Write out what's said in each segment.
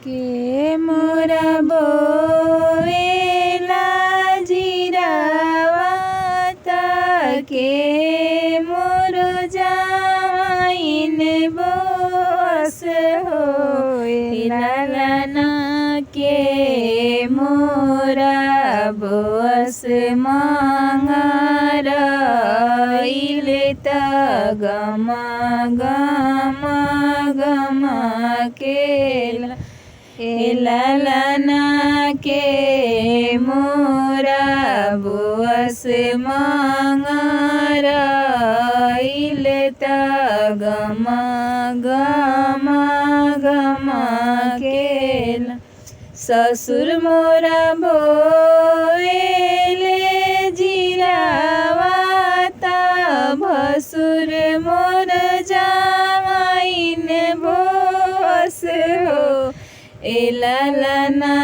के मोरा बोएला जिरावा के मोरो जाइन बस होएला लाना के मोरा बस मंगार इले त गमा गमा गमा केला लाना के मोरा बस मंगार इले त गमा गमा गमा केला ससुर मोरा बोएले जिरावा भसुर मोर जावाइन बस हो एला लाना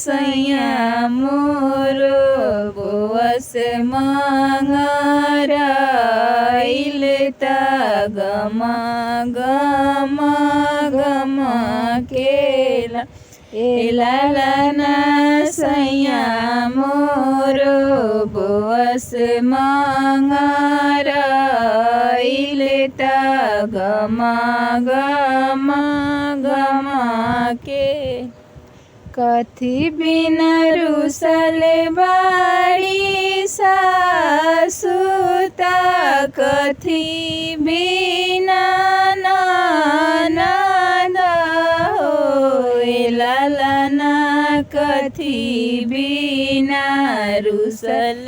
सैया मोरो बस मंगार इले त गमा गमा गमा केला एला लाना सैया मोरो बस मंगार इले त गमा गमा गमा के कथी बिना रुसल बाड़ी सासुता कथी बिना ननद होएला लाना कथी बिना रुसल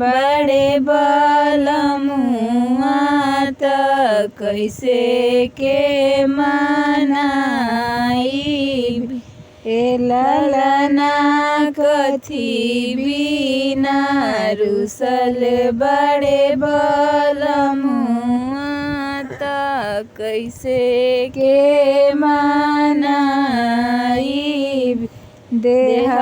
बड़े बलमुआ त कैसे के मनाई एला लाना कथी बिना रुसल बड़े बलमुआ त कैसे के मनाई देह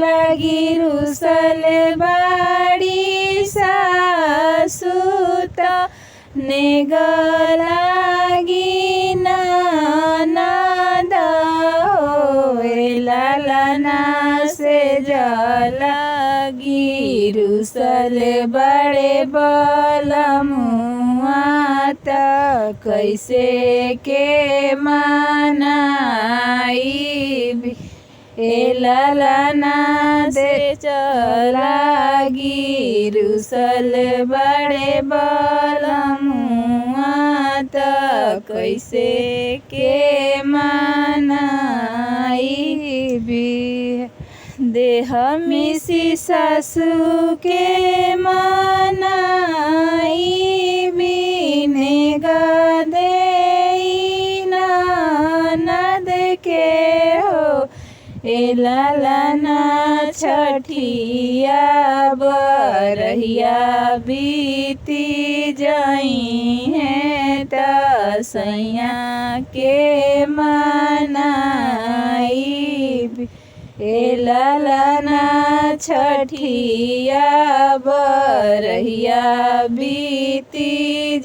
लगी रुसल बाड़ी सासुत नेग लागी ननद होएला लाना से जलागी रुसल बड़े बलमुआ त कैसे के मनाई एला लाना से चलागी रुसल बड़े बलमुआ त कैसे के मनाई देह मिसी सासु के मनाई बिने गदे ननद के हो एला लाना छठिया बरहिया बीती जाई है त सैया के मनाई एला लाना छठिया बरहिया बीती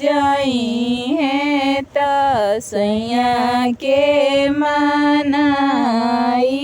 जाई है त सैया के मनाई